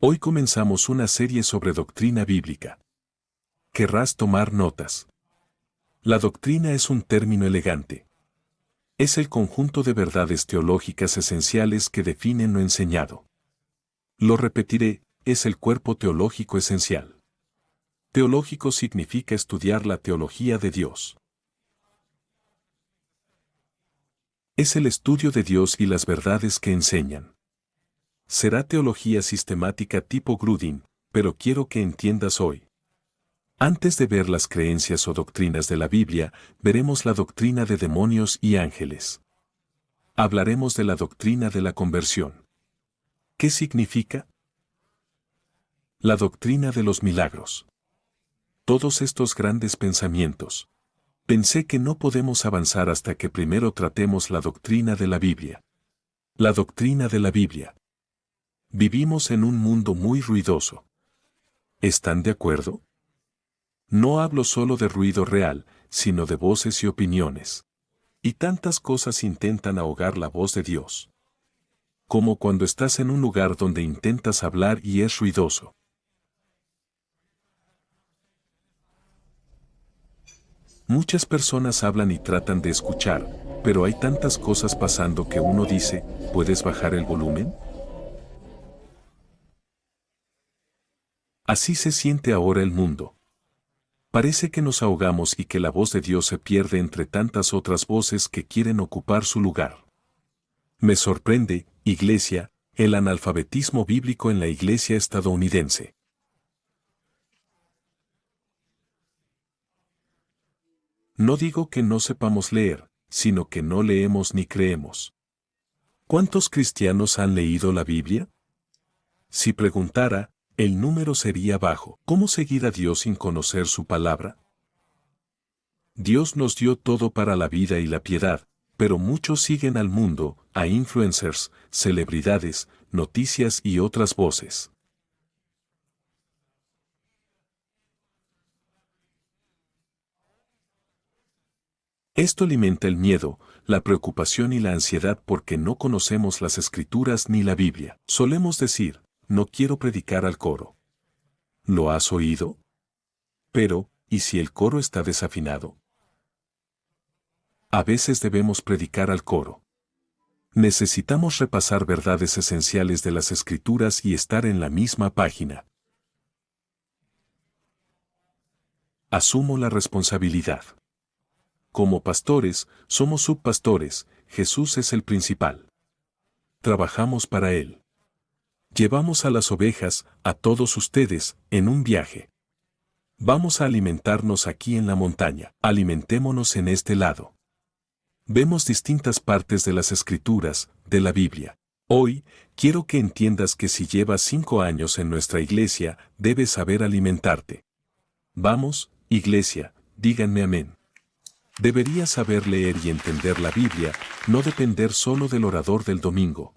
Hoy comenzamos una serie sobre doctrina bíblica. Querrás tomar notas. La doctrina es un término elegante. Es el conjunto de verdades teológicas esenciales que definen lo enseñado. Lo repetiré, es el cuerpo teológico esencial. Teológico significa estudiar la teología de Dios. Es el estudio de Dios y las verdades que enseñan. Será teología sistemática tipo Grudem, pero quiero que entiendas hoy. Antes de ver las creencias o doctrinas de la Biblia, veremos la doctrina de demonios y ángeles. Hablaremos de la doctrina de la conversión. ¿Qué significa? La doctrina de los milagros. Todos estos grandes pensamientos. Pensé que no podemos avanzar hasta que primero tratemos la doctrina de la Biblia. La doctrina de la Biblia. Vivimos en un mundo muy ruidoso. ¿Están de acuerdo? No hablo solo de ruido real, sino de voces y opiniones. Y tantas cosas intentan ahogar la voz de Dios. Como cuando estás en un lugar donde intentas hablar y es ruidoso. Muchas personas hablan y tratan de escuchar, pero hay tantas cosas pasando que uno dice, ¿puedes bajar el volumen? Así se siente ahora el mundo. Parece que nos ahogamos y que la voz de Dios se pierde entre tantas otras voces que quieren ocupar su lugar. Me sorprende, iglesia, el analfabetismo bíblico en la iglesia estadounidense. No digo que no sepamos leer, sino que no leemos ni creemos. ¿Cuántos cristianos han leído la Biblia? Si preguntara, el número sería bajo. ¿Cómo seguir a Dios sin conocer su palabra? Dios nos dio todo para la vida y la piedad, pero muchos siguen al mundo, a influencers, celebridades, noticias y otras voces. Esto alimenta el miedo, la preocupación y la ansiedad porque no conocemos las Escrituras ni la Biblia. Solemos decir, no quiero predicar al coro. ¿Lo has oído? Pero, ¿y si el coro está desafinado? A veces debemos predicar al coro. Necesitamos repasar verdades esenciales de las Escrituras y estar en la misma página. Asumo la responsabilidad. Como pastores, somos subpastores, Jesús es el principal. Trabajamos para Él. Llevamos a las ovejas, a todos ustedes, en un viaje. Vamos a alimentarnos aquí en la montaña, alimentémonos en este lado. Vemos distintas partes de las Escrituras, de la Biblia. Hoy, quiero que entiendas que si llevas 5 años en nuestra iglesia, debes saber alimentarte. Vamos, iglesia, díganme amén. Deberías saber leer y entender la Biblia, no depender solo del orador del domingo.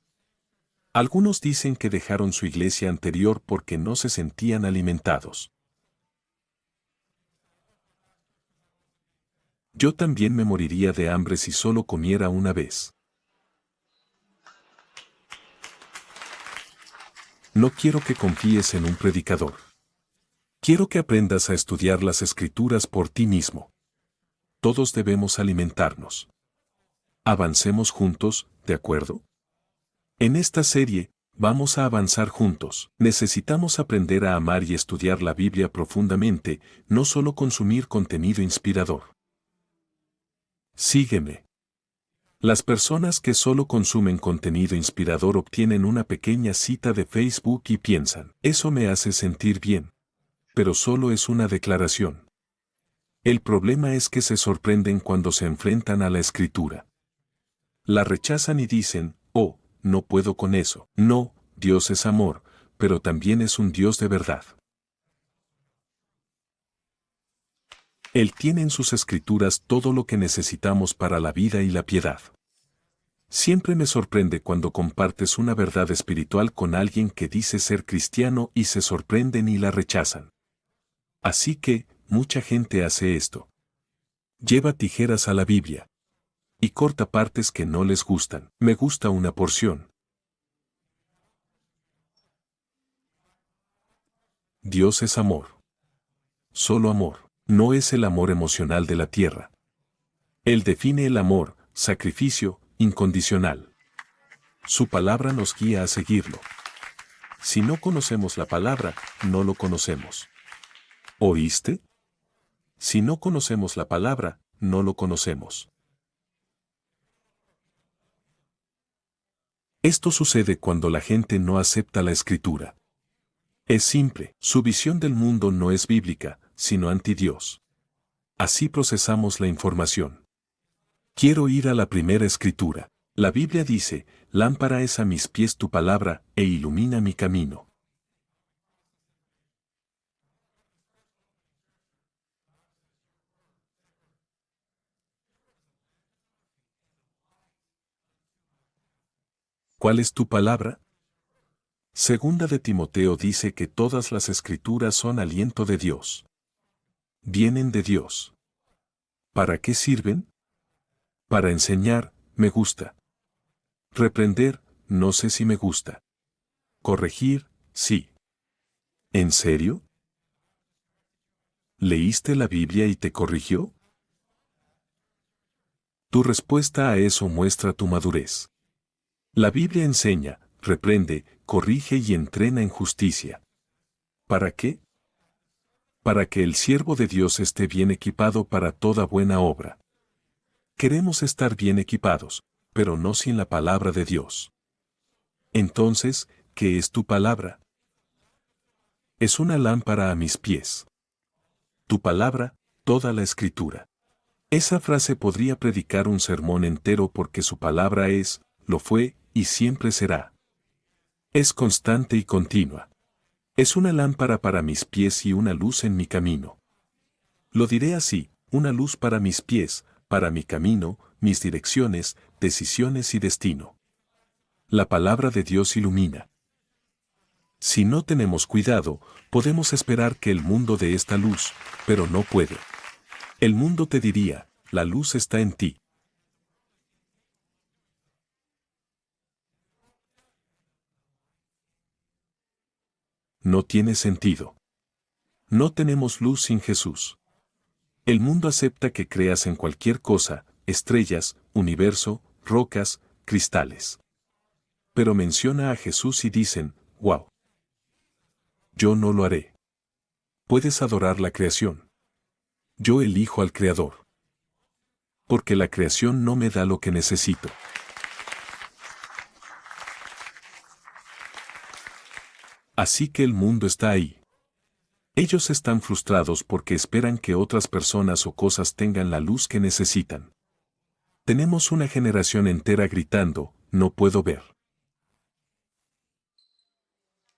Algunos dicen que dejaron su iglesia anterior porque no se sentían alimentados. Yo también me moriría de hambre si solo comiera una vez. No quiero que confíes en un predicador. Quiero que aprendas a estudiar las Escrituras por ti mismo. Todos debemos alimentarnos. Avancemos juntos, ¿de acuerdo? En esta serie, vamos a avanzar juntos. Necesitamos aprender a amar y estudiar la Biblia profundamente, no solo consumir contenido inspirador. Sígueme. Las personas que solo consumen contenido inspirador obtienen una pequeña cita de Facebook y piensan, eso me hace sentir bien. Pero solo es una declaración. El problema es que se sorprenden cuando se enfrentan a la Escritura. La rechazan y dicen, oh, no puedo con eso. No, Dios es amor, pero también es un Dios de verdad. Él tiene en sus Escrituras todo lo que necesitamos para la vida y la piedad. Siempre me sorprende cuando compartes una verdad espiritual con alguien que dice ser cristiano y se sorprenden y la rechazan. Así que, mucha gente hace esto. Lleva tijeras a la Biblia. Y corta partes que no les gustan. Me gusta una porción. Dios es amor. Solo amor. No es el amor emocional de la tierra. Él define el amor, sacrificio, incondicional. Su palabra nos guía a seguirlo. Si no conocemos la palabra, no lo conocemos. ¿Oíste? Si no conocemos la palabra, no lo conocemos. Esto sucede cuando la gente no acepta la Escritura. Es simple, su visión del mundo no es bíblica, sino anti-Dios. Así procesamos la información. Quiero ir a la primera Escritura. La Biblia dice, lámpara es a mis pies tu palabra, e ilumina mi camino. ¿Cuál es tu palabra? Segunda de Timoteo dice que todas las Escrituras son aliento de Dios. Vienen de Dios. ¿Para qué sirven? Para enseñar, me gusta. Reprender, no sé si me gusta. Corregir, sí. ¿En serio? ¿Leíste la Biblia y te corrigió? Tu respuesta a eso muestra tu madurez. La Biblia enseña, reprende, corrige y entrena en justicia. ¿Para qué? Para que el siervo de Dios esté bien equipado para toda buena obra. Queremos estar bien equipados, pero no sin la palabra de Dios. Entonces, ¿qué es tu palabra? Es una lámpara a mis pies. Tu palabra, toda la Escritura. Esa frase podría predicar un sermón entero porque su palabra es, lo fue, y siempre será. Es constante y continua. Es una lámpara para mis pies y una luz en mi camino. Lo diré así, una luz para mis pies, para mi camino, mis direcciones, decisiones y destino. La palabra de Dios ilumina. Si no tenemos cuidado, podemos esperar que el mundo dé esta luz, pero no puede. El mundo te diría, la luz está en ti. No tiene sentido. No tenemos luz sin Jesús. El mundo acepta que creas en cualquier cosa, estrellas, universo, rocas, cristales. Pero menciona a Jesús y dicen, wow. Yo no lo haré. Puedes adorar la creación. Yo elijo al Creador. Porque la creación no me da lo que necesito. Así que el mundo está ahí. Ellos están frustrados porque esperan que otras personas o cosas tengan la luz que necesitan. Tenemos una generación entera gritando, no puedo ver.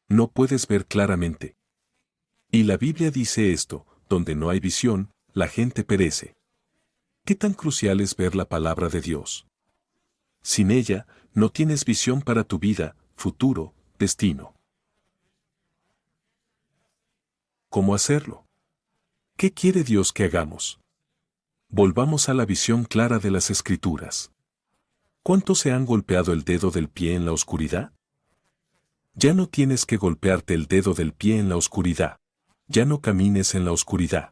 No puedes ver claramente. Y la Biblia dice esto, donde no hay visión, la gente perece. ¿Qué tan crucial es ver la palabra de Dios? Sin ella, no tienes visión para tu vida, futuro, destino. ¿Cómo hacerlo? ¿Qué quiere Dios que hagamos? Volvamos a la visión clara de las Escrituras. ¿Cuántos se han golpeado el dedo del pie en la oscuridad? Ya no tienes que golpearte el dedo del pie en la oscuridad. Ya no camines en la oscuridad.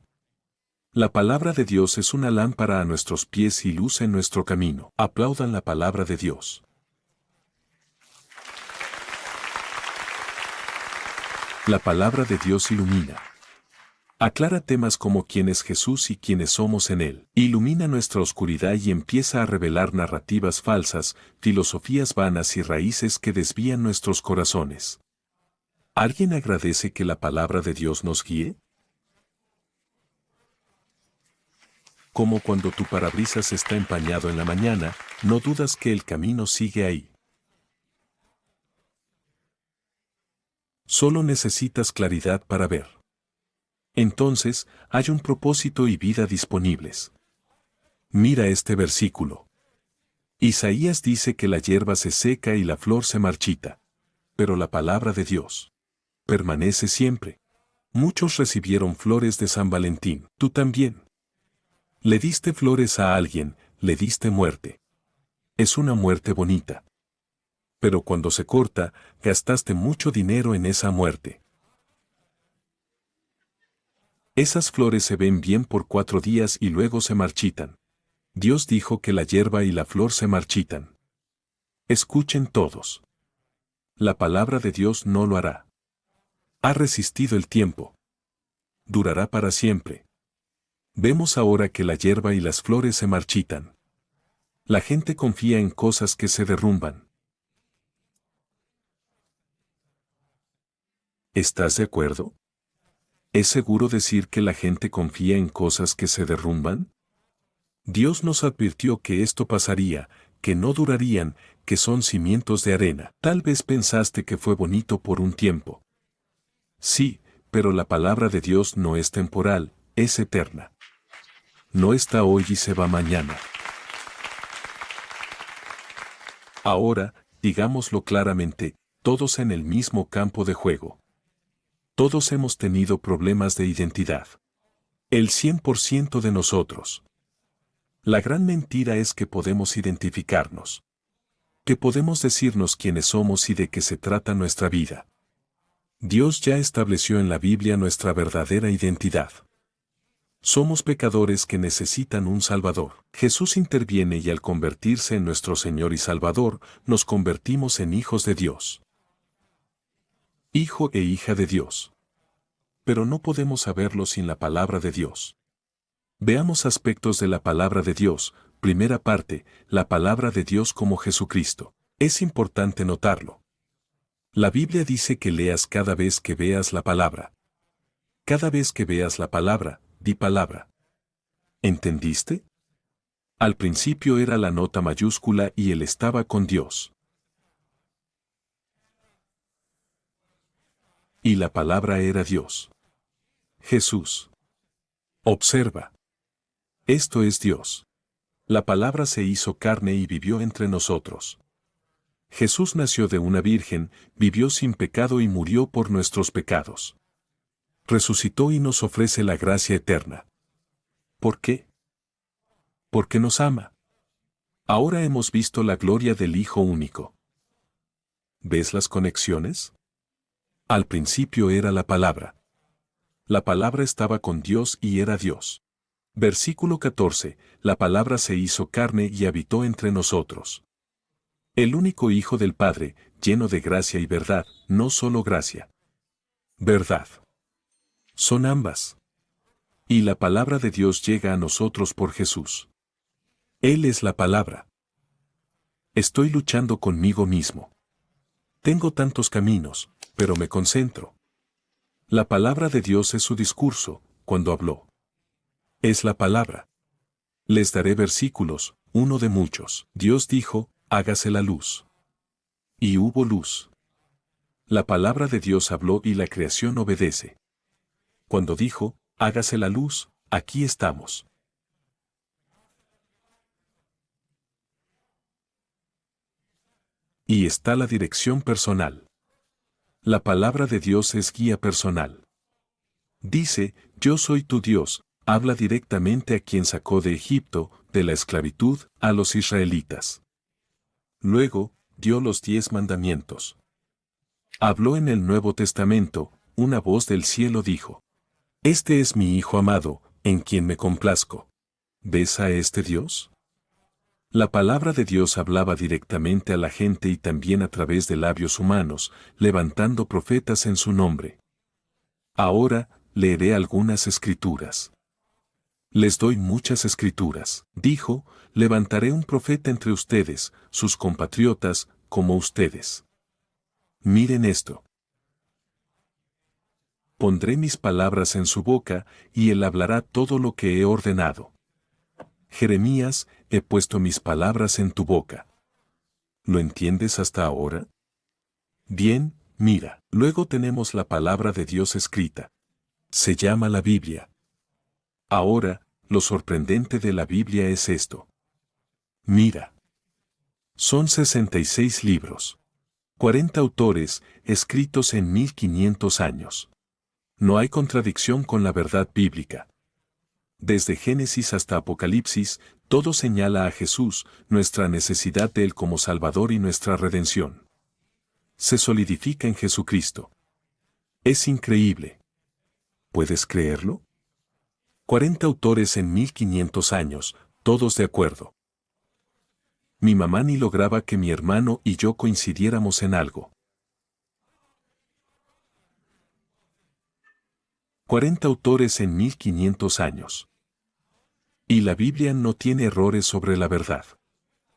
La palabra de Dios es una lámpara a nuestros pies y luz en nuestro camino. Aplaudan la palabra de Dios. La palabra de Dios ilumina. Aclara temas como quién es Jesús y quiénes somos en Él. Ilumina nuestra oscuridad y empieza a revelar narrativas falsas, filosofías vanas y raíces que desvían nuestros corazones. ¿Alguien agradece que la palabra de Dios nos guíe? Como cuando tu parabrisas está empañado en la mañana, no dudas que el camino sigue ahí. Solo necesitas claridad para ver. Entonces, hay un propósito y vida disponibles. Mira este versículo. Isaías dice que la hierba se seca y la flor se marchita. Pero la palabra de Dios permanece siempre. Muchos recibieron flores de San Valentín, tú también. Le diste flores a alguien, le diste muerte. Es una muerte bonita. Pero cuando se corta, gastaste mucho dinero en esa muerte. Esas flores se ven bien por 4 días y luego se marchitan. Dios dijo que la hierba y la flor se marchitan. Escuchen todos. La palabra de Dios no lo hará. Ha resistido el tiempo. Durará para siempre. Vemos ahora que la hierba y las flores se marchitan. La gente confía en cosas que se derrumban. ¿Estás de acuerdo? ¿Es seguro decir que la gente confía en cosas que se derrumban? Dios nos advirtió que esto pasaría, que no durarían, que son cimientos de arena. Tal vez pensaste que fue bonito por un tiempo. Sí, pero la palabra de Dios no es temporal, es eterna. No está hoy y se va mañana. Ahora, digámoslo claramente, todos en el mismo campo de juego. Todos hemos tenido problemas de identidad. El 100% de nosotros. La gran mentira es que podemos identificarnos. Que podemos decirnos quiénes somos y de qué se trata nuestra vida. Dios ya estableció en la Biblia nuestra verdadera identidad. Somos pecadores que necesitan un Salvador. Jesús interviene y al convertirse en nuestro Señor y Salvador, nos convertimos en hijos de Dios. Hijo e hija de Dios. Pero no podemos saberlo sin la palabra de Dios. Veamos aspectos de la palabra de Dios. Primera parte, la palabra de Dios como Jesucristo. Es importante notarlo. La Biblia dice que leas cada vez que veas la palabra. Cada vez que veas la palabra, di palabra. ¿Entendiste? Al principio era la nota mayúscula y él estaba con Dios. Y la palabra era Dios. Jesús. Observa. Esto es Dios. La palabra se hizo carne y vivió entre nosotros. Jesús nació de una virgen, vivió sin pecado y murió por nuestros pecados. Resucitó y nos ofrece la gracia eterna. ¿Por qué? Porque nos ama. Ahora hemos visto la gloria del Hijo único. ¿Ves las conexiones? Al principio era la palabra. La palabra estaba con Dios y era Dios. Versículo 14, la palabra se hizo carne y habitó entre nosotros. El único Hijo del Padre, lleno de gracia y verdad, no solo gracia. Verdad. Son ambas. Y la palabra de Dios llega a nosotros por Jesús. Él es la palabra. Estoy luchando conmigo mismo. Tengo tantos caminos, pero me concentro. La palabra de Dios es su discurso, cuando habló. Es la palabra. Les daré versículos, uno de muchos. Dios dijo, hágase la luz. Y hubo luz. La palabra de Dios habló y la creación obedece. Cuando dijo, hágase la luz, aquí estamos. Y está la dirección personal. La palabra de Dios es guía personal. Dice, yo soy tu Dios, habla directamente a quien sacó de Egipto, de la esclavitud, a los israelitas. Luego, dio los 10 mandamientos. Habló en el Nuevo Testamento, una voz del cielo dijo, este es mi Hijo amado, en quien me complazco. ¿Ves a este Dios? La palabra de Dios hablaba directamente a la gente y también a través de labios humanos, levantando profetas en su nombre. Ahora, leeré algunas escrituras. Les doy muchas escrituras. Dijo, levantaré un profeta entre ustedes, sus compatriotas, como ustedes. Miren esto. Pondré mis palabras en su boca, y él hablará todo lo que he ordenado. Jeremías, he puesto mis palabras en tu boca. ¿Lo entiendes hasta ahora? Bien, mira. Luego tenemos la palabra de Dios escrita. Se llama la Biblia. Ahora, lo sorprendente de la Biblia es esto. Mira. Son 66 libros. 40 autores, escritos en 1500 años. No hay contradicción con la verdad bíblica. Desde Génesis hasta Apocalipsis, todo señala a Jesús, nuestra necesidad de Él como Salvador y nuestra redención. Se solidifica en Jesucristo. Es increíble. ¿Puedes creerlo? 40 autores en 1500 años, todos de acuerdo. Mi mamá ni lograba que mi hermano y yo coincidiéramos en algo. 40 autores en 1500 años. Y la Biblia no tiene errores sobre la verdad.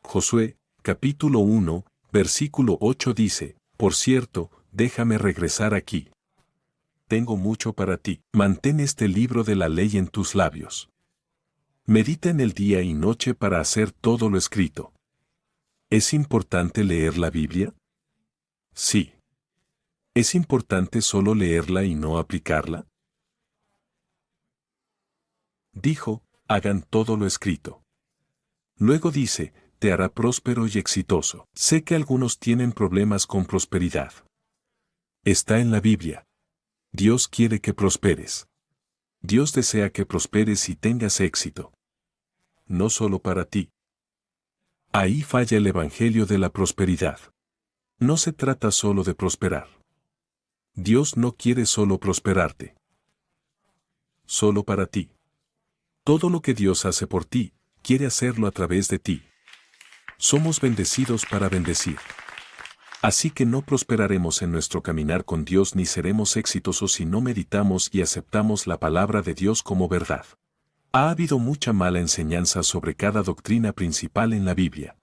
Josué, capítulo 1, versículo 8 dice, por cierto, déjame regresar aquí. Tengo mucho para ti. Mantén este libro de la ley en tus labios. Medita en el día y noche para hacer todo lo escrito. ¿Es importante leer la Biblia? Sí. ¿Es importante solo leerla y no aplicarla? Dijo, hagan todo lo escrito. Luego dice, te hará próspero y exitoso. Sé que algunos tienen problemas con prosperidad. Está en la Biblia. Dios quiere que prosperes. Dios desea que prosperes y tengas éxito. No solo para ti. Ahí falla el evangelio de la prosperidad. No se trata solo de prosperar. Dios no quiere solo prosperarte. Solo para ti. Todo lo que Dios hace por ti, quiere hacerlo a través de ti. Somos bendecidos para bendecir. Así que no prosperaremos en nuestro caminar con Dios ni seremos exitosos si no meditamos y aceptamos la palabra de Dios como verdad. Ha habido mucha mala enseñanza sobre cada doctrina principal en la Biblia.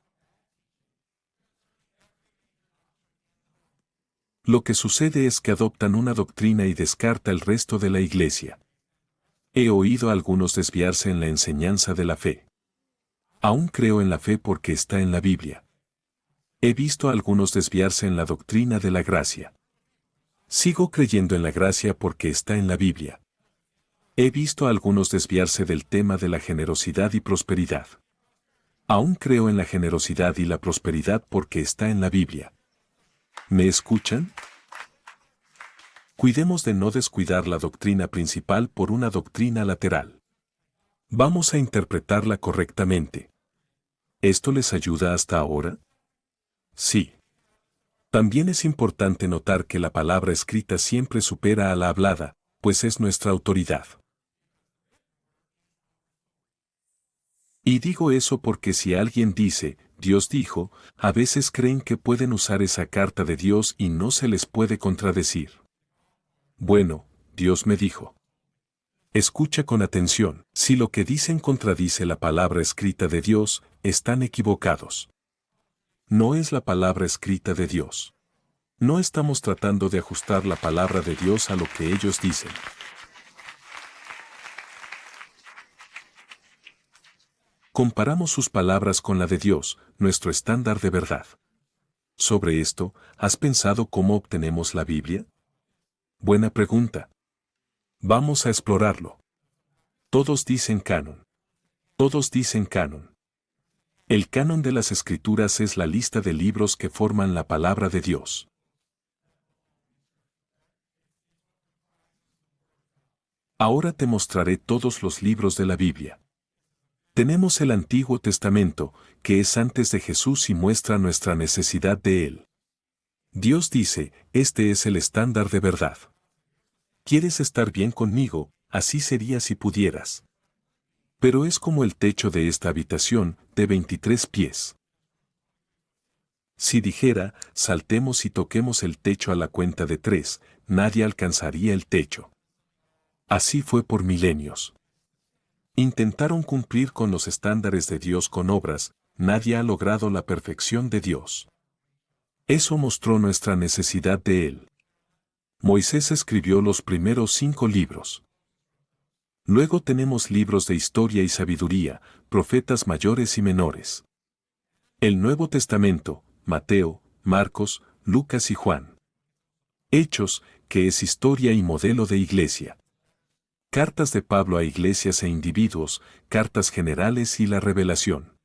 Lo que sucede es que adoptan una doctrina y descarta el resto de la iglesia. He oído a algunos desviarse en la enseñanza de la fe. Aún creo en la fe porque está en la Biblia. He visto a algunos desviarse en la doctrina de la gracia. Sigo creyendo en la gracia porque está en la Biblia. He visto a algunos desviarse del tema de la generosidad y prosperidad. Aún creo en la generosidad y la prosperidad porque está en la Biblia. ¿Me escuchan? Cuidemos de no descuidar la doctrina principal por una doctrina lateral. Vamos a interpretarla correctamente. ¿Esto les ayuda hasta ahora? Sí. También es importante notar que la palabra escrita siempre supera a la hablada, pues es nuestra autoridad. Y digo eso porque si alguien dice, Dios dijo, a veces creen que pueden usar esa carta de Dios y no se les puede contradecir. Bueno, Dios me dijo. Escucha con atención, si lo que dicen contradice la palabra escrita de Dios, están equivocados. No es la palabra escrita de Dios. No estamos tratando de ajustar la palabra de Dios a lo que ellos dicen. Comparamos sus palabras con la de Dios, nuestro estándar de verdad. Sobre esto, ¿has pensado cómo obtenemos la Biblia? Buena pregunta. Vamos a explorarlo. Todos dicen canon. Todos dicen canon. El canon de las Escrituras es la lista de libros que forman la palabra de Dios. Ahora te mostraré todos los libros de la Biblia. Tenemos el Antiguo Testamento, que es antes de Jesús y muestra nuestra necesidad de él. Dios dice, este es el estándar de verdad. ¿Quieres estar bien conmigo? Así sería si pudieras. Pero es como el techo de esta habitación, de 23 pies. Si dijera, saltemos y toquemos el techo a la cuenta de 3, nadie alcanzaría el techo. Así fue por milenios. Intentaron cumplir con los estándares de Dios con obras, nadie ha logrado la perfección de Dios. Eso mostró nuestra necesidad de Él. Moisés escribió los primeros 5 libros. Luego tenemos libros de historia y sabiduría, profetas mayores y menores. El Nuevo Testamento, Mateo, Marcos, Lucas y Juan. Hechos, que es historia y modelo de iglesia. Cartas de Pablo a iglesias e individuos, cartas generales y la revelación.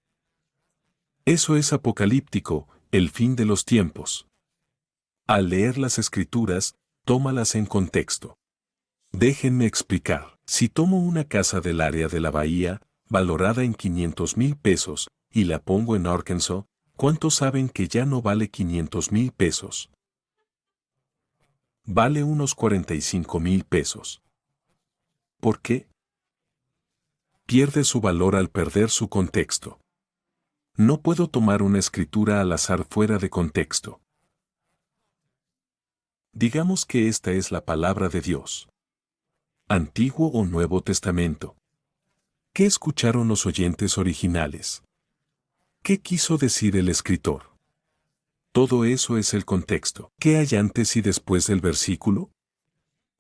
Eso es apocalíptico, el fin de los tiempos. Al leer las Escrituras, tómalas en contexto. Déjenme explicar. Si tomo una casa del área de la bahía, valorada en 500,000 pesos, y la pongo en Arkansas, ¿cuántos saben que ya no vale 500,000 pesos? Vale unos 45,000 pesos. ¿Por qué? pierde su valor al perder su contexto. No puedo tomar una escritura al azar fuera de contexto. Digamos que esta es la palabra de Dios. Antiguo o Nuevo Testamento. ¿Qué escucharon los oyentes originales? ¿Qué quiso decir el escritor? Todo eso es el contexto. ¿Qué hay antes y después del versículo?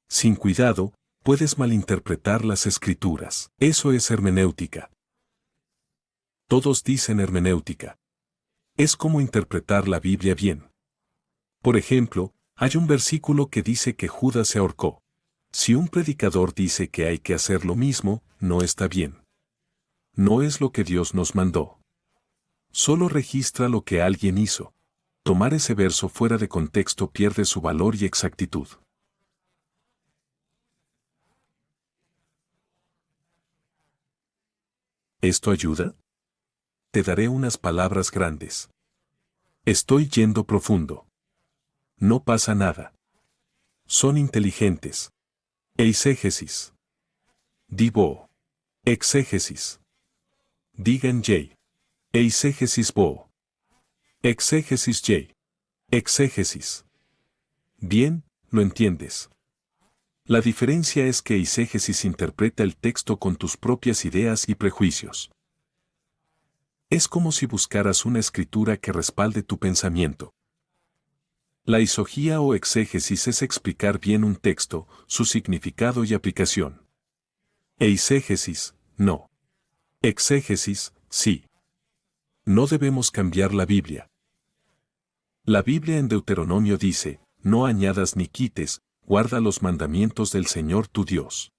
Sin cuidado, puedes malinterpretar las escrituras. Eso es hermenéutica. Todos dicen hermenéutica. Es como interpretar la Biblia bien. Por ejemplo, hay un versículo que dice que Judas se ahorcó. Si un predicador dice que hay que hacer lo mismo, no está bien. No es lo que Dios nos mandó. Solo registra lo que alguien hizo. Tomar ese verso fuera de contexto pierde su valor y exactitud. ¿Esto ayuda? Te daré unas palabras grandes. Estoy yendo profundo. No pasa nada. Son inteligentes. Eisegesis. Divo. Exégesis. Digan J. Eisegesis bo. Exégesis J. Exégesis. Bien, lo entiendes. La diferencia es que eisegesis interpreta el texto con tus propias ideas y prejuicios. Es como si buscaras una escritura que respalde tu pensamiento. La eisogía o exégesis es explicar bien un texto, su significado y aplicación. Eisegesis, no. Exégesis, sí. No debemos cambiar la Biblia. La Biblia en Deuteronomio dice, no añadas ni quites, guarda los mandamientos del Señor tu Dios.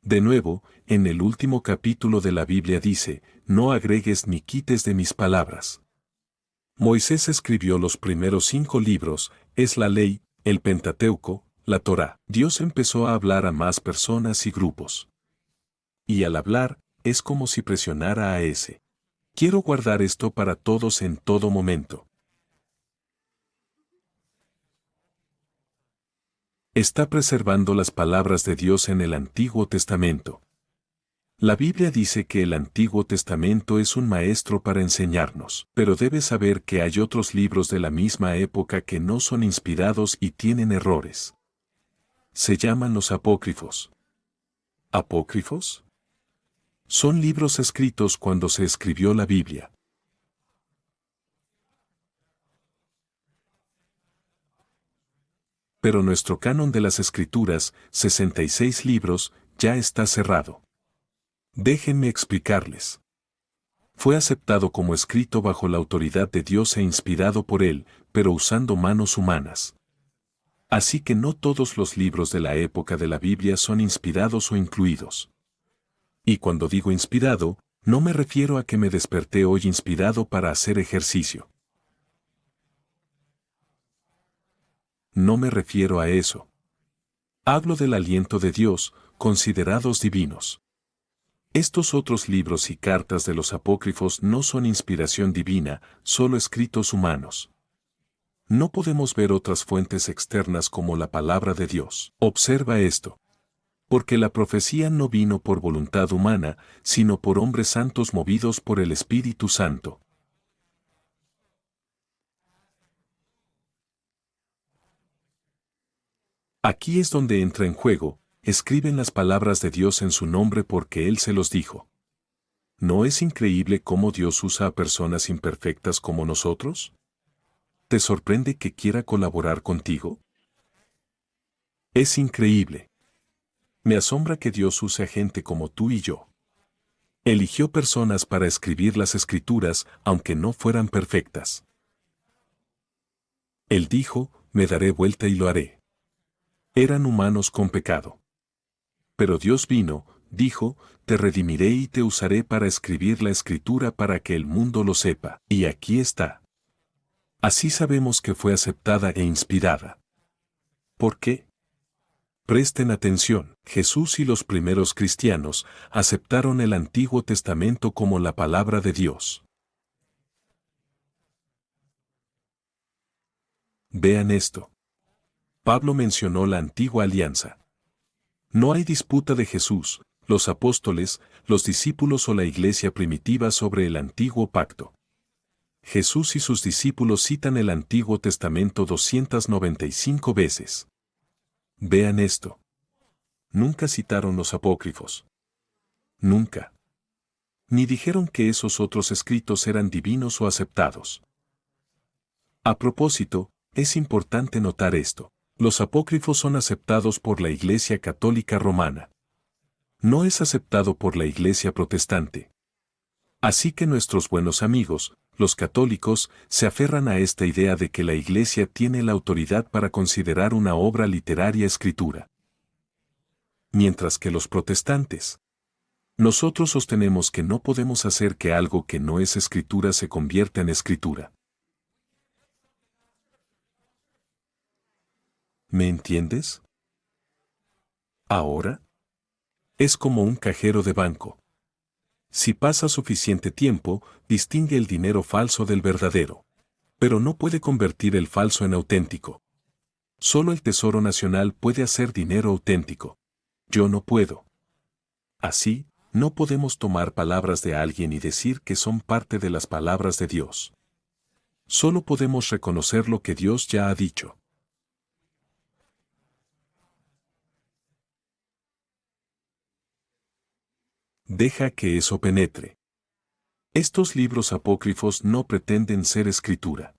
De nuevo, en el último capítulo de la Biblia dice, no agregues ni quites de mis palabras. Moisés escribió los primeros 5 libros, es la ley, el Pentateuco, la Torá. Dios empezó a hablar a más personas y grupos. Y al hablar, es como si presionara a ese. Quiero guardar esto para todos en todo momento. Está preservando las palabras de Dios en el Antiguo Testamento. La Biblia dice que el Antiguo Testamento es un maestro para enseñarnos, pero debes saber que hay otros libros de la misma época que no son inspirados y tienen errores. Se llaman los apócrifos. ¿Apócrifos? Son libros escritos cuando se escribió la Biblia. Pero nuestro canon de las Escrituras, 66 libros, ya está cerrado. Déjenme explicarles. Fue aceptado como escrito bajo la autoridad de Dios e inspirado por Él, pero usando manos humanas. Así que no todos los libros de la época de la Biblia son inspirados o incluidos. Y cuando digo inspirado, no me refiero a que me desperté hoy inspirado para hacer ejercicio. No me refiero a eso. Hablo del aliento de Dios, considerados divinos. Estos otros libros y cartas de los apócrifos no son inspiración divina, solo escritos humanos. No podemos ver otras fuentes externas como la palabra de Dios. Observa esto. Porque la profecía no vino por voluntad humana, sino por hombres santos movidos por el Espíritu Santo. Aquí es donde entra en juego, escriben las palabras de Dios en su nombre porque Él se los dijo. ¿No es increíble cómo Dios usa a personas imperfectas como nosotros? ¿Te sorprende que quiera colaborar contigo? Es increíble. Me asombra que Dios use a gente como tú y yo. Eligió personas para escribir las Escrituras, aunque no fueran perfectas. Él dijo, me daré vuelta y lo haré. Eran humanos con pecado. Pero Dios vino, dijo, te redimiré y te usaré para escribir la Escritura para que el mundo lo sepa. Y aquí está. Así sabemos que fue aceptada e inspirada. ¿Por qué? Presten atención, Jesús y los primeros cristianos aceptaron el Antiguo Testamento como la palabra de Dios. Vean esto. Pablo mencionó la antigua alianza. No hay disputa de Jesús, los apóstoles, los discípulos o la iglesia primitiva sobre el antiguo pacto. Jesús y sus discípulos citan el Antiguo Testamento 295 veces. Vean esto. Nunca citaron los apócrifos. Nunca. Ni dijeron que esos otros escritos eran divinos o aceptados. A propósito, es importante notar esto. Los apócrifos son aceptados por la Iglesia Católica Romana. No es aceptado por la Iglesia Protestante. Así que nuestros buenos amigos, los católicos, se aferran a esta idea de que la Iglesia tiene la autoridad para considerar una obra literaria escritura. Mientras que los protestantes, nosotros sostenemos que no podemos hacer que algo que no es escritura se convierta en escritura. ¿Me entiendes? Ahora, es como un cajero de banco. Si pasa suficiente tiempo, distingue el dinero falso del verdadero. Pero no puede convertir el falso en auténtico. Solo el Tesoro Nacional puede hacer dinero auténtico. Yo no puedo. Así, no podemos tomar palabras de alguien y decir que son parte de las palabras de Dios. Solo podemos reconocer lo que Dios ya ha dicho. Deja que eso penetre. Estos libros apócrifos no pretenden ser escritura.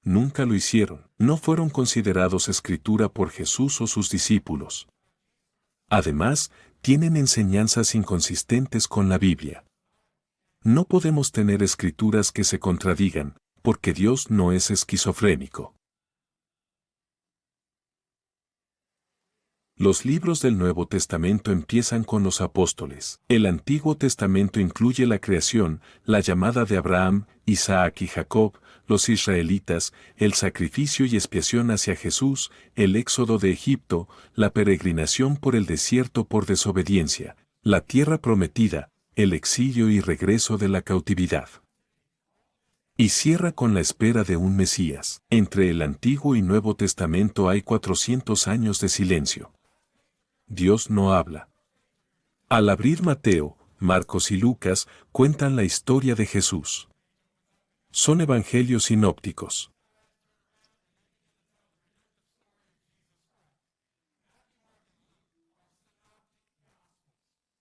Nunca lo hicieron, no fueron considerados escritura por Jesús o sus discípulos. Además, tienen enseñanzas inconsistentes con la Biblia. No podemos tener escrituras que se contradigan, porque Dios no es esquizofrénico. Los libros del Nuevo Testamento empiezan con los apóstoles. El Antiguo Testamento incluye la creación, la llamada de Abraham, Isaac y Jacob, los israelitas, el sacrificio y expiación hacia Jesús, el éxodo de Egipto, la peregrinación por el desierto por desobediencia, la tierra prometida, el exilio y regreso de la cautividad. Y cierra con la espera de un Mesías. Entre el Antiguo y Nuevo Testamento hay 400 años de silencio. Dios no habla. Al abrir Mateo, Marcos y Lucas, cuentan la historia de Jesús. Son evangelios sinópticos.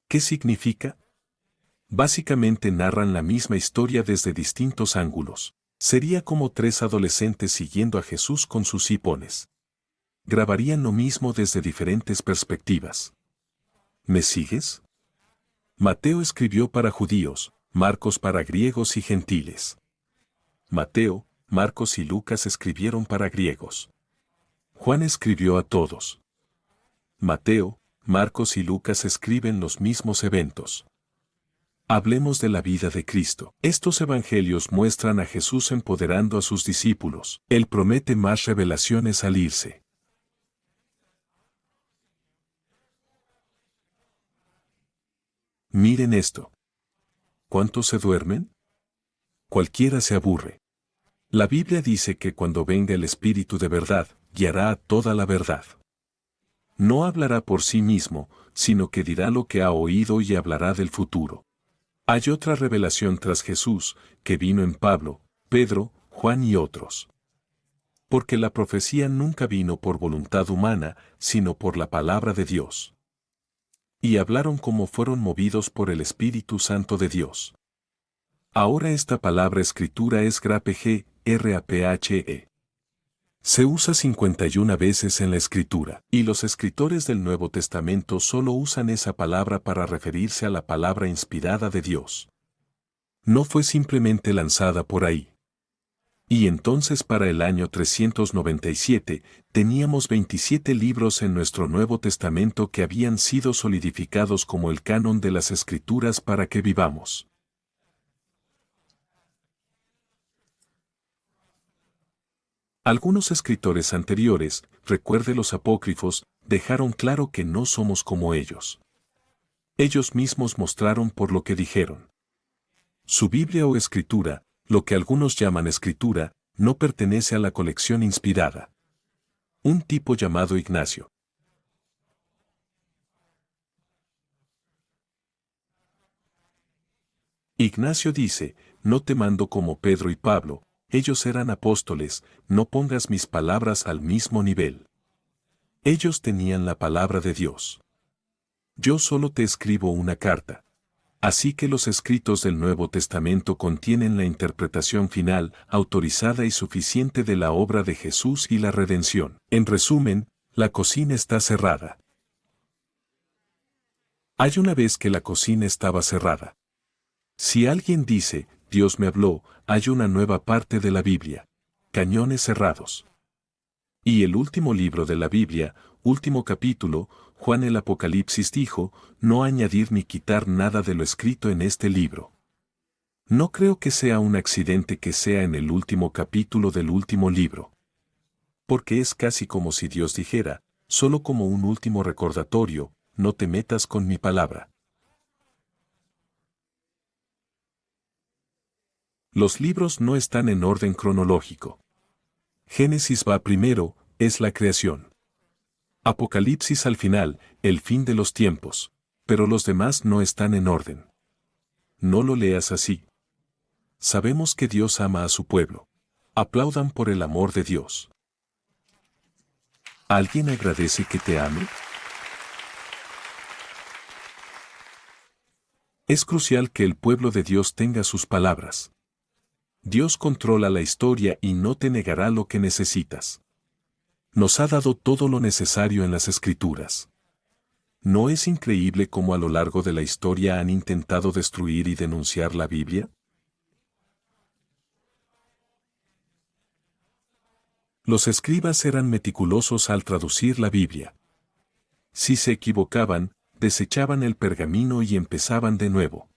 ¿Qué significa? Básicamente narran la misma historia desde distintos ángulos. Sería como tres adolescentes siguiendo a Jesús con sus hipones. Grabarían lo mismo desde diferentes perspectivas. ¿Me sigues? Mateo escribió para judíos, Marcos para griegos y gentiles. Mateo, Marcos y Lucas escribieron para griegos. Juan escribió a todos. Mateo, Marcos y Lucas escriben los mismos eventos. Hablemos de la vida de Cristo. Estos evangelios muestran a Jesús empoderando a sus discípulos. Él promete más revelaciones al irse. Miren esto. ¿Cuántos se duermen? Cualquiera se aburre. La Biblia dice que cuando venga el Espíritu de verdad, guiará a toda la verdad. No hablará por sí mismo, sino que dirá lo que ha oído y hablará del futuro. Hay otra revelación tras Jesús, que vino en Pablo, Pedro, Juan y otros. Porque la profecía nunca vino por voluntad humana, sino por la palabra de Dios. Y hablaron como fueron movidos por el Espíritu Santo de Dios. Ahora esta palabra escritura es graphe, raphe. Se usa 51 veces en la Escritura, y los escritores del Nuevo Testamento solo usan esa palabra para referirse a la palabra inspirada de Dios. No fue simplemente lanzada por ahí. Y entonces para el año 397, teníamos 27 libros en nuestro Nuevo Testamento que habían sido solidificados como el canon de las Escrituras para que vivamos. Algunos escritores anteriores, recuerde los apócrifos, dejaron claro que no somos como ellos. Ellos mismos mostraron por lo que dijeron. Su Biblia o escritura, lo que algunos llaman escritura, no pertenece a la colección inspirada. Un tipo llamado Ignacio. Ignacio dice, no te mando como Pedro y Pablo, ellos eran apóstoles, no pongas mis palabras al mismo nivel. Ellos tenían la palabra de Dios. Yo solo te escribo una carta. Así que los escritos del Nuevo Testamento contienen la interpretación final, autorizada y suficiente de la obra de Jesús y la redención. En resumen, la cocina está cerrada. Hay una vez que la cocina estaba cerrada. Si alguien dice, Dios me habló, hay una nueva parte de la Biblia. Cañones cerrados. Y el último libro de la Biblia, último capítulo, Juan el Apocalipsis dijo, no añadir ni quitar nada de lo escrito en este libro. No creo que sea un accidente que sea en el último capítulo del último libro. Porque es casi como si Dios dijera, solo como un último recordatorio, no te metas con mi palabra. Los libros no están en orden cronológico. Génesis va primero, es la creación. Apocalipsis al final, el fin de los tiempos, pero los demás no están en orden. No lo leas así. Sabemos que Dios ama a su pueblo. Aplaudan por el amor de Dios. ¿Alguien agradece que te ame? Es crucial que el pueblo de Dios tenga sus palabras. Dios controla la historia y no te negará lo que necesitas. Nos ha dado todo lo necesario en las Escrituras. ¿No es increíble cómo a lo largo de la historia han intentado destruir y denunciar la Biblia? Los escribas eran meticulosos al traducir la Biblia. Si se equivocaban, desechaban el pergamino y empezaban de nuevo.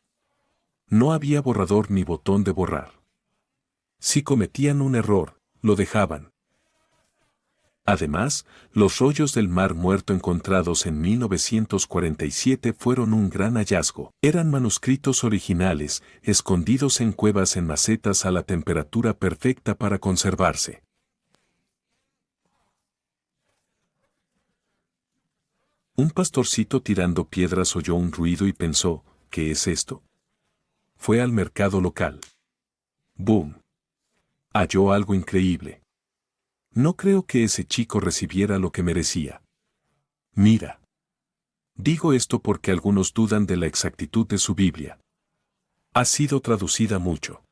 No había borrador ni botón de borrar. Si cometían un error, lo dejaban. Además, los rollos del Mar Muerto encontrados en 1947 fueron un gran hallazgo. Eran manuscritos originales, escondidos en cuevas en macetas a la temperatura perfecta para conservarse. Un pastorcito tirando piedras oyó un ruido y pensó, ¿qué es esto? Fue al mercado local. ¡Boom! Halló algo increíble. No creo que ese chico recibiera lo que merecía. Mira. Digo esto porque algunos dudan de la exactitud de su Biblia. Ha sido traducida mucho.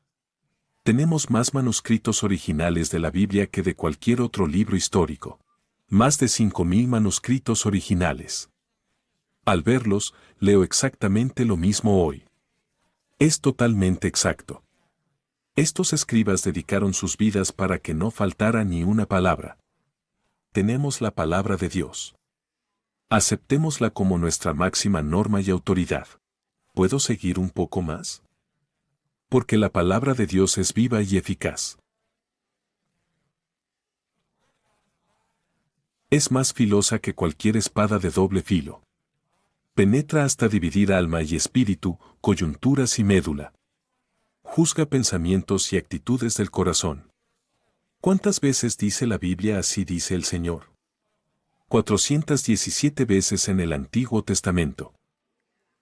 Tenemos más manuscritos originales de la Biblia que de cualquier otro libro histórico. Más de 5.000 manuscritos originales. Al verlos, leo exactamente lo mismo hoy. Es totalmente exacto. Estos escribas dedicaron sus vidas para que no faltara ni una palabra. Tenemos la palabra de Dios. Aceptémosla como nuestra máxima norma y autoridad. ¿Puedo seguir un poco más? Porque la palabra de Dios es viva y eficaz. Es más filosa que cualquier espada de doble filo. Penetra hasta dividir alma y espíritu, coyunturas y médula. Juzga pensamientos y actitudes del corazón. ¿Cuántas veces dice la Biblia así dice el Señor? 417 veces en el Antiguo Testamento.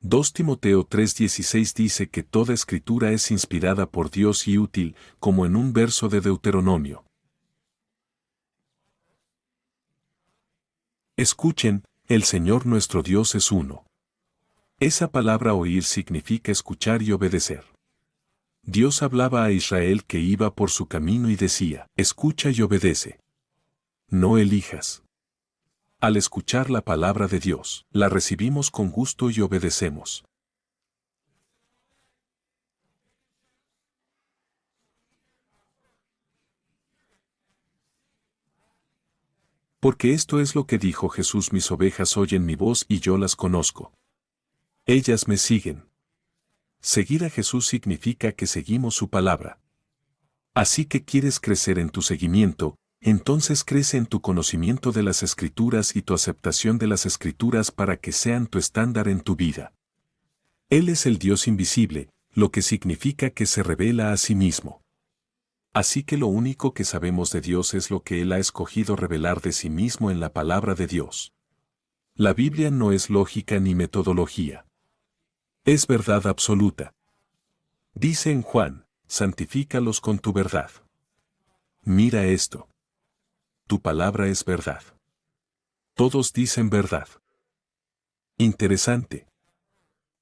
2 Timoteo 3:16 dice que toda escritura es inspirada por Dios y útil, como en un verso de Deuteronomio. Escuchen, el Señor nuestro Dios es uno. Esa palabra oír significa escuchar y obedecer. Dios hablaba a Israel que iba por su camino y decía, escucha y obedece. No elijas. Al escuchar la palabra de Dios, la recibimos con gusto y obedecemos. Porque esto es lo que dijo Jesús: mis ovejas oyen mi voz y yo las conozco. Ellas me siguen. Seguir a Jesús significa que seguimos su palabra. Así que quieres crecer en tu seguimiento, entonces crece en tu conocimiento de las Escrituras y tu aceptación de las Escrituras para que sean tu estándar en tu vida. Él es el Dios invisible, lo que significa que se revela a sí mismo. Así que lo único que sabemos de Dios es lo que Él ha escogido revelar de sí mismo en la palabra de Dios. La Biblia no es lógica ni metodología. Es verdad absoluta. Dice en Juan, santifícalos con tu verdad. Mira esto. Tu palabra es verdad. Todos dicen verdad. Interesante.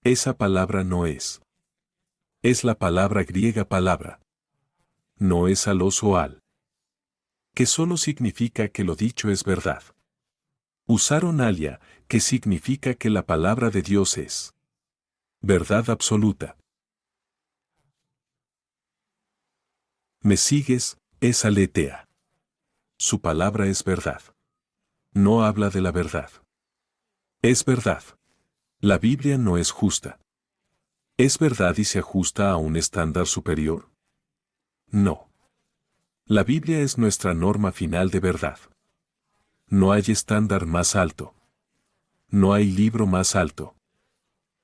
Esa palabra no es. Es la palabra griega palabra. No es alos o al. Que solo significa que lo dicho es verdad. Usaron alia, que significa que la palabra de Dios es verdad absoluta. ¿Me sigues? Es aletea. Su palabra es verdad. No habla de la verdad. Es verdad. La Biblia no es justa. ¿Es verdad y se ajusta a un estándar superior? No. La Biblia es nuestra norma final de verdad. No hay estándar más alto. No hay libro más alto.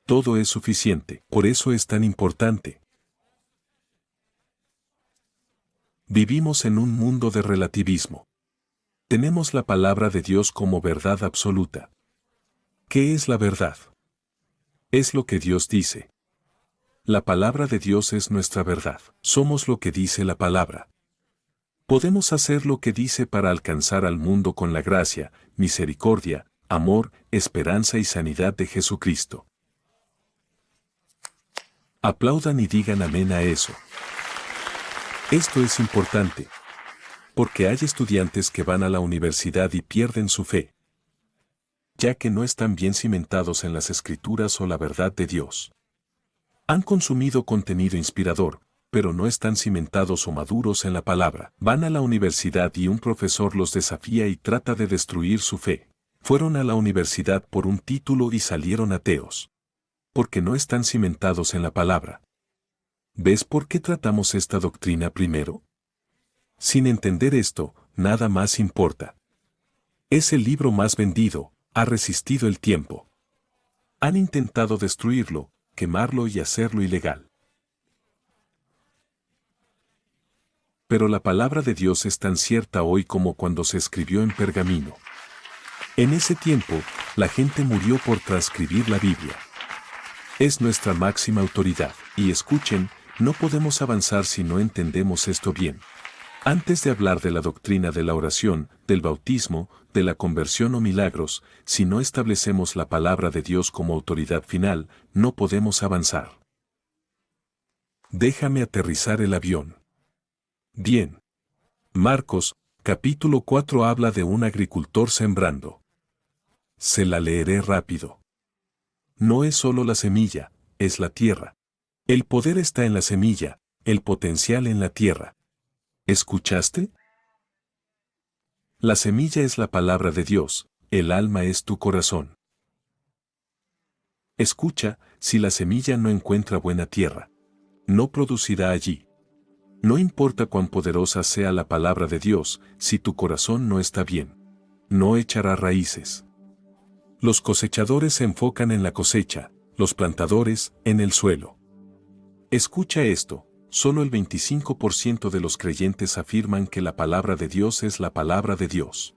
Todo es suficiente, por eso es tan importante. Vivimos en un mundo de relativismo. Tenemos la palabra de Dios como verdad absoluta. ¿Qué es la verdad? Es lo que Dios dice. La palabra de Dios es nuestra verdad. Somos lo que dice la palabra. Podemos hacer lo que dice para alcanzar al mundo con la gracia, misericordia, amor, esperanza y sanidad de Jesucristo. Aplaudan y digan amén a eso. Esto es importante. Porque hay estudiantes que van a la universidad y pierden su fe, ya que no están bien cimentados en las Escrituras o la verdad de Dios. Han consumido contenido inspirador, pero no están cimentados o maduros en la palabra. Van a la universidad y un profesor los desafía y trata de destruir su fe. Fueron a la universidad por un título y salieron ateos. Porque no están cimentados en la palabra. ¿Ves por qué tratamos esta doctrina primero? Sin entender esto, nada más importa. Es el libro más vendido, ha resistido el tiempo. Han intentado destruirlo, quemarlo y hacerlo ilegal. Pero la palabra de Dios es tan cierta hoy como cuando se escribió en pergamino. En ese tiempo, la gente murió por transcribir la Biblia. Es nuestra máxima autoridad, y escuchen, no podemos avanzar si no entendemos esto bien. Antes de hablar de la doctrina de la oración, del bautismo, de la conversión o milagros, si no establecemos la palabra de Dios como autoridad final, no podemos avanzar. Déjame aterrizar el avión. Bien. Marcos, capítulo 4 habla de un agricultor sembrando. Se la leeré rápido. No es solo la semilla, es la tierra. El poder está en la semilla, el potencial en la tierra. ¿Escuchaste? La semilla es la palabra de Dios, el alma es tu corazón. Escucha, si la semilla no encuentra buena tierra, no producirá allí. No importa cuán poderosa sea la palabra de Dios, si tu corazón no está bien, no echará raíces. Los cosechadores se enfocan en la cosecha, los plantadores, en el suelo. Escucha esto. Solo el 25% de los creyentes afirman que la palabra de Dios es la palabra de Dios.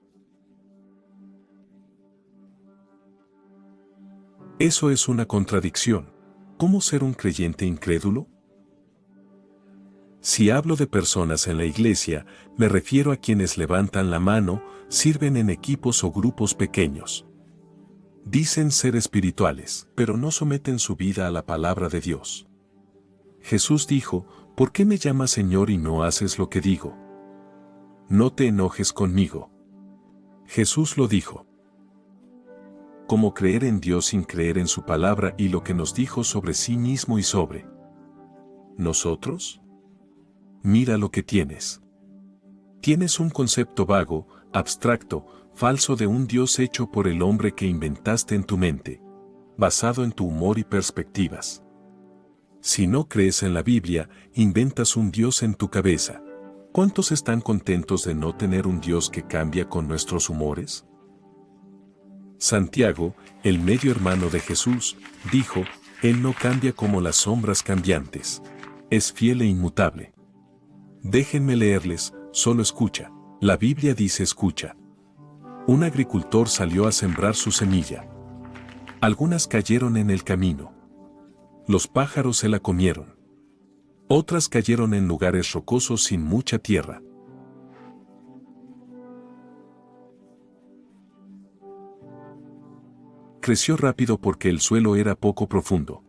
Eso es una contradicción. ¿Cómo ser un creyente incrédulo? Si hablo de personas en la iglesia, me refiero a quienes levantan la mano, sirven en equipos o grupos pequeños. Dicen ser espirituales, pero no someten su vida a la palabra de Dios. Jesús dijo, ¿por qué me llamas Señor y no haces lo que digo? No te enojes conmigo. Jesús lo dijo. ¿Cómo creer en Dios sin creer en su palabra y lo que nos dijo sobre sí mismo y sobre nosotros? Mira lo que tienes. Tienes un concepto vago, abstracto, falso de un Dios hecho por el hombre que inventaste en tu mente, basado en tu humor y perspectivas. Si no crees en la Biblia, inventas un Dios en tu cabeza. ¿Cuántos están contentos de no tener un Dios que cambia con nuestros humores? Santiago, el medio hermano de Jesús, dijo, Él no cambia como las sombras cambiantes. Es fiel e inmutable. Déjenme leerles, solo escucha. La Biblia dice escucha. Un agricultor salió a sembrar su semilla. Algunas cayeron en el camino. Los pájaros se la comieron. Otras cayeron en lugares rocosos sin mucha tierra. Creció rápido porque el suelo era poco profundo.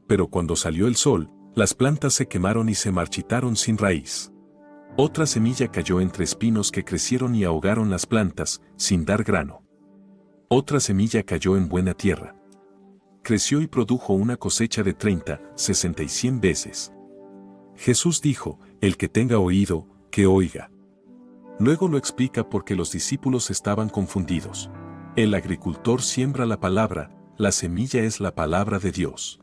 Pero cuando salió el sol, las plantas se quemaron y se marchitaron sin raíz. Otra semilla cayó entre espinos que crecieron y ahogaron las plantas, sin dar grano. Otra semilla cayó en buena tierra. Creció y produjo una cosecha de 30, 60 y 100 veces. Jesús dijo, el que tenga oído, que oiga. Luego lo explica porque los discípulos estaban confundidos. El agricultor siembra la palabra, la semilla es la palabra de Dios.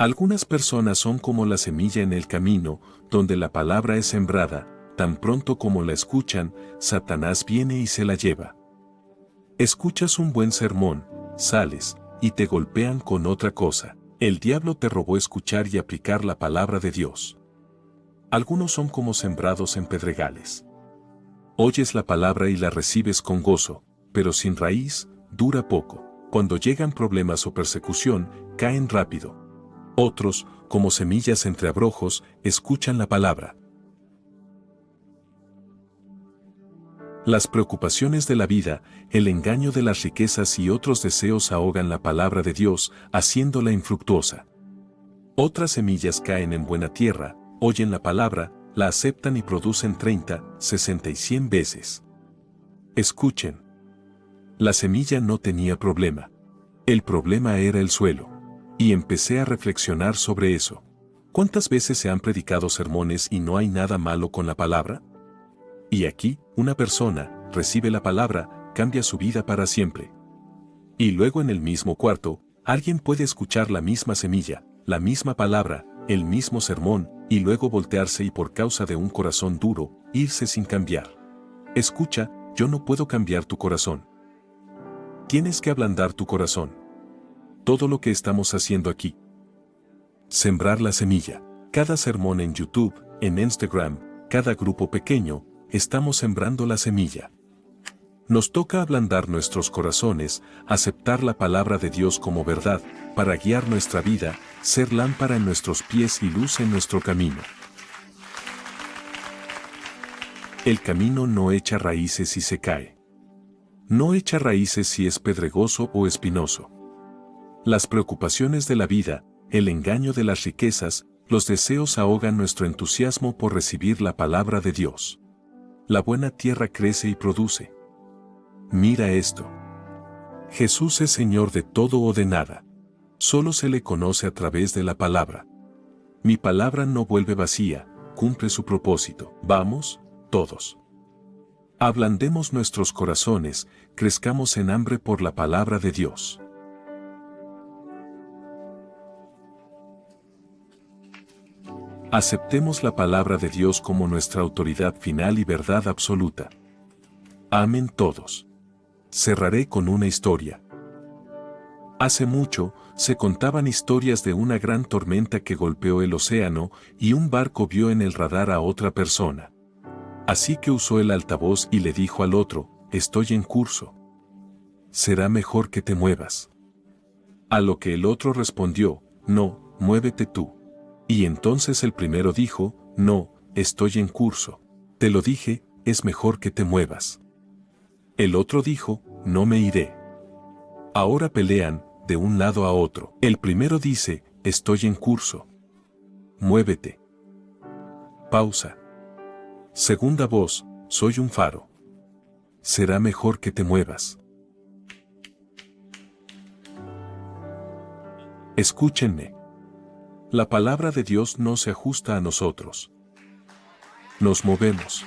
Algunas personas son como la semilla en el camino, donde la palabra es sembrada, tan pronto como la escuchan, Satanás viene y se la lleva. Escuchas un buen sermón, sales, y te golpean con otra cosa. El diablo te robó escuchar y aplicar la palabra de Dios. Algunos son como sembrados en pedregales. Oyes la palabra y la recibes con gozo, pero sin raíz, dura poco. Cuando llegan problemas o persecución, caen rápido. Otros, como semillas entre abrojos, escuchan la palabra. Las preocupaciones de la vida, el engaño de las riquezas y otros deseos ahogan la palabra de Dios, haciéndola infructuosa. Otras semillas caen en buena tierra, oyen la palabra, la aceptan y producen 30, 60 y 100 veces. Escuchen. La semilla no tenía problema. El problema era el suelo. Y empecé a reflexionar sobre eso. ¿Cuántas veces se han predicado sermones y no hay nada malo con la palabra? Y aquí, una persona recibe la palabra, cambia su vida para siempre. Y luego en el mismo cuarto, alguien puede escuchar la misma semilla, la misma palabra, el mismo sermón, y luego voltearse y por causa de un corazón duro, irse sin cambiar. Escucha, yo no puedo cambiar tu corazón. Tienes que ablandar tu corazón. Todo lo que estamos haciendo aquí. Sembrar la semilla. Cada sermón en YouTube, en Instagram, cada grupo pequeño, estamos sembrando la semilla. Nos toca ablandar nuestros corazones, aceptar la palabra de Dios como verdad, para guiar nuestra vida, ser lámpara en nuestros pies y luz en nuestro camino. El camino no echa raíces si se cae. No echa raíces si es pedregoso o espinoso. Las preocupaciones de la vida, el engaño de las riquezas, los deseos ahogan nuestro entusiasmo por recibir la palabra de Dios. La buena tierra crece y produce. Mira esto. Jesús es Señor de todo o de nada. Solo se le conoce a través de la palabra. Mi palabra no vuelve vacía, cumple su propósito. Vamos, todos. Ablandemos nuestros corazones, crezcamos en hambre por la palabra de Dios. Aceptemos la palabra de Dios como nuestra autoridad final y verdad absoluta. Amén todos. Cerraré con una historia. Hace mucho, se contaban historias de una gran tormenta que golpeó el océano y un barco vio en el radar a otra persona. Así que usó el altavoz y le dijo al otro, estoy en curso. Será mejor que te muevas. A lo que el otro respondió, no, muévete tú. Y entonces el primero dijo, no, estoy en curso. Te lo dije, es mejor que te muevas. El otro dijo, no me iré. Ahora pelean, de un lado a otro. El primero dice, estoy en curso. Muévete. Pausa. Segunda voz, soy un faro. Será mejor que te muevas. Escúchenme. La palabra de Dios no se ajusta a nosotros. Nos movemos.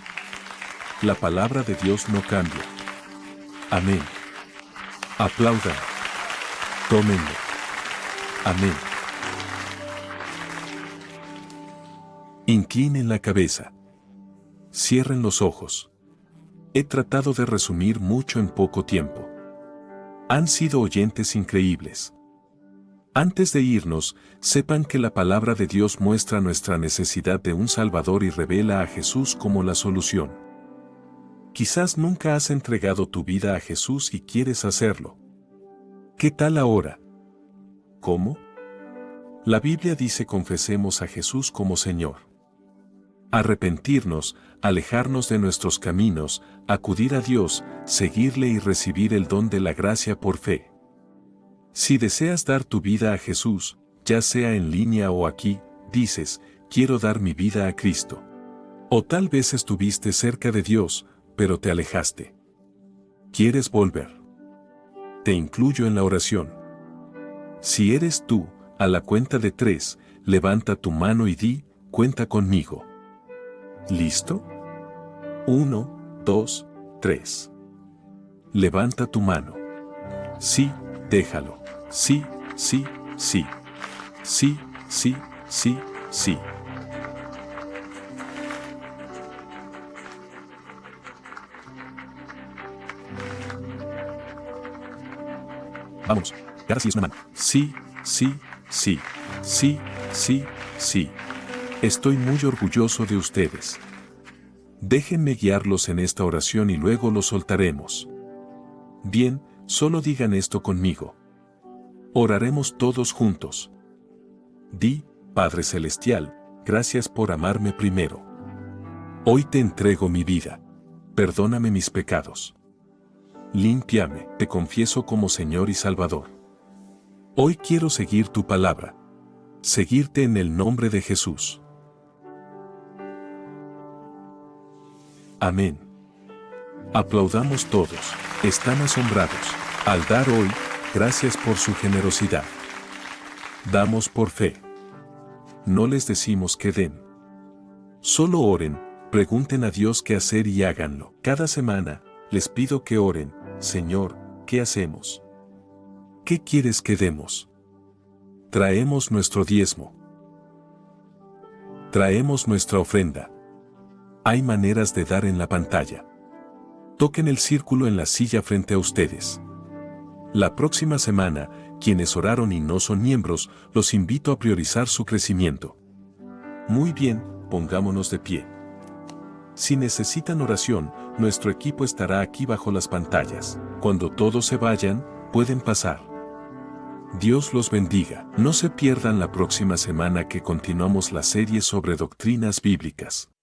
La palabra de Dios no cambia. Amén. Aplaudan. Tómenlo. Amén. Inclinen la cabeza. Cierren los ojos. He tratado de resumir mucho en poco tiempo. Han sido oyentes increíbles. Antes de irnos, sepan que la palabra de Dios muestra nuestra necesidad de un Salvador y revela a Jesús como la solución. Quizás nunca has entregado tu vida a Jesús y quieres hacerlo. ¿Qué tal ahora? ¿Cómo? La Biblia dice confesemos a Jesús como Señor. Arrepentirnos, alejarnos de nuestros caminos, acudir a Dios, seguirle y recibir el don de la gracia por fe. Si deseas dar tu vida a Jesús, ya sea en línea o aquí, dices, quiero dar mi vida a Cristo. O tal vez estuviste cerca de Dios, pero te alejaste. ¿Quieres volver? Te incluyo en la oración. Si eres tú, a la cuenta de 3, levanta tu mano y di, cuenta conmigo. ¿Listo? 1, 2, 3. Levanta tu mano. Sí, déjalo. Sí, sí, sí. Sí, sí, sí, sí. Vamos, cada sí es una mano. Sí, sí, sí, sí, sí, sí. Estoy muy orgulloso de ustedes. Déjenme guiarlos en esta oración y luego los soltaremos. Bien, solo digan esto conmigo. Oraremos todos juntos. Di, Padre Celestial, gracias por amarme primero. Hoy te entrego mi vida. Perdóname mis pecados. Límpiame, te confieso como Señor y Salvador. Hoy quiero seguir tu palabra. Seguirte en el nombre de Jesús. Amén. Aplaudamos todos, están asombrados. Al dar hoy, gracias por su generosidad. Damos por fe. No les decimos que den. Solo oren, pregunten a Dios qué hacer y háganlo. Cada semana, les pido que oren, Señor, ¿qué hacemos? ¿Qué quieres que demos? Traemos nuestro diezmo. Traemos nuestra ofrenda. Hay maneras de dar en la pantalla. Toquen el círculo en la silla frente a ustedes. La próxima semana, quienes oraron y no son miembros, los invito a priorizar su crecimiento. Muy bien, pongámonos de pie. Si necesitan oración, nuestro equipo estará aquí bajo las pantallas. Cuando todos se vayan, pueden pasar. Dios los bendiga. No se pierdan la próxima semana que continuamos la serie sobre doctrinas bíblicas.